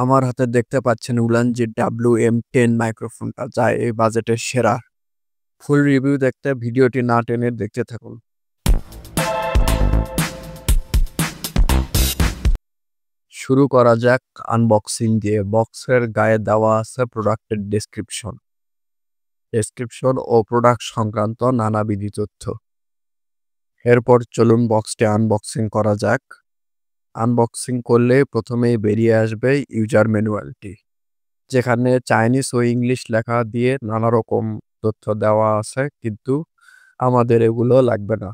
আমার হাতে দেখতে পাচ্ছেন উলানজি WM10 মাইক্রোফোনটা, যা এই বাজেটের সেরা। ফুল রিভিউ দেখতে ভিডিওটি না টেনে দেখতে থাকুন। শুরু করা যাক আনবক্সিং দিয়ে। বক্সের গায়ে দেওয়া আছে প্রোডাক্টের ডেসক্রিপশন ও প্রোডাক্ট সংক্রান্ত নানাবিধ তথ্য। এরপর চলুন বক্সটি আনবক্সিং করা যাক। আনবক্সিং করলে প্রথমেই বেরিয়ে আসবে ইউজার ম্যানুয়ালটি, যেখানে চাইনিজ ও ইংলিশ লেখা দিয়ে নানা রকম তথ্য দেওয়া আছে, কিন্তু আমাদের এগুলো লাগবে না।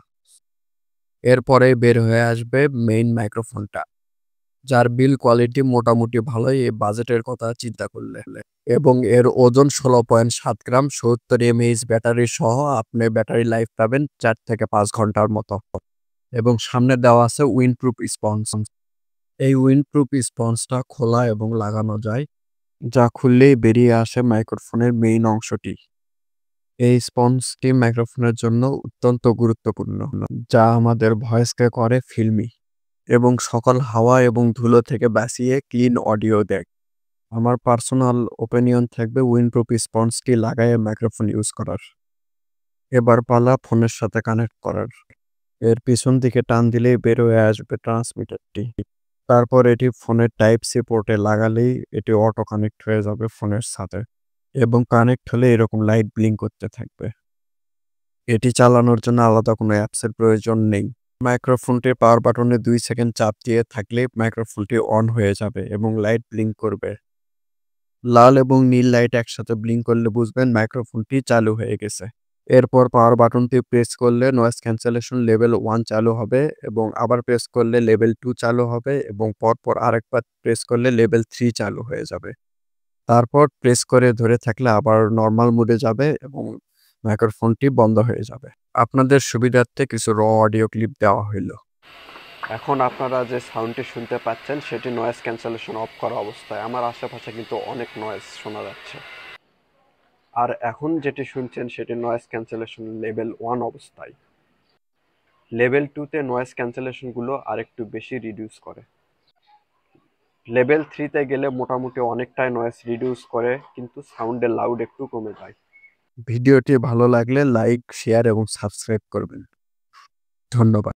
এরপরে বের হয়ে আসবে মেইন মাইক্রোফোনটা, যার বিল কোয়ালিটি মোটামুটি ভালোই এই বাজেটের কথা চিন্তা করলে, এবং এর ওজন 16.7 গ্রাম, 70 mAh ব্যাটারি সহ আপনি ব্যাটারি লাইফ পাবেন 4 থেকে 5 ঘন্টার মতো। এবং সামনে দেওয়া আছে উইন্ডপ্রুফ স্পঞ্জ। এই উইন্ডপ্রুফ স্পঞ্জটা খোলা এবং লাগানো যায়, যা খুললেই বেরিয়ে আসে মাইক্রোফোনের মেইন অংশটি। এই স্পঞ্জটি মাইক্রোফোনের জন্য অত্যন্ত গুরুত্বপূর্ণ, যা আমাদের ভয়েসকে করে ফিল্মি এবং সকল হাওয়া এবং ধুলো থেকে বাঁচিয়ে ক্লিন অডিও দেয়। আমার পার্সোনাল ওপিনিয়ন থাকবে উইন্ডপ্রুফ স্পঞ্জটি লাগায়ে মাইক্রোফোন ইউজ করার। এবার পালা ফোনের সাথে কানেক্ট করার। এর পিছন দিকে টান দিলেই বের হয়ে আসবে ট্রান্সমিটারটি। তারপর এটি ফোনের টাইপ সি পোর্টে লাগালেই এটি অটো কানেক্ট হয়ে যাবে ফোনের সাথে, এবং কানেক্ট হলে এরকম লাইট ব্লিঙ্ক করতে থাকবে। এটি চালানোর জন্য আলাদা কোনো অ্যাপসের প্রয়োজন নেই। মাইক্রোফোনটির পাওয়ার বাটনে 2 সেকেন্ড চাপ দিয়ে থাকলে মাইক্রোফোনটি অন হয়ে যাবে এবং লাইট ব্লিঙ্ক করবে। লাল এবং নীল লাইট একসাথে ব্লিঙ্ক করলে বুঝবেন মাইক্রোফোনটি চালু হয়ে গেছে। এরপর পাওয়ার বাটনটি প্রেস করলে নয়েজ ক্যান্সেলেশন লেভেল 1 চালু হবে, এবং আবার প্রেস করলে লেভেল 2 চালু হবে, এবং পরপর আরেকবার প্রেস করলে লেভেল 3 চালু হয়ে যাবে। তারপর প্রেস করে ধরে থাকলে আবার নরমাল মোডে যাবে এবং মাইক্রোফোনটি বন্ধ হয়ে যাবে। আপনাদের সুবিধার্থে কিছু র অডিও ক্লিপ দেওয়া হইল। এখন আপনারা যে সাউন্ডটি শুনতে পাচ্ছেন সেটি নয়েজ ক্যান্সেলেশন অফ করা অবস্থায়। আমার আশেপাশে কিন্তু অনেক নয়েজ শোনা যাচ্ছে। আর এখন যেটি শুনছেন সেটি নয়েজ ক্যান্সেলেশন লেভেল 1 অবস্থায়। লেভেল 2তে নয়েজ ক্যান্সেলেশনগুলো আরেকটু বেশি রিডিউস করে। লেভেল 3তে গেলে মোটামুটি অনেকটাই নয়েজ রিডিউস করে, কিন্তু সাউন্ডের লাউড একটু কমে যায়। ভিডিওটি ভালো লাগলে লাইক, শেয়ার এবং সাবস্ক্রাইব করবেন। ধন্যবাদ।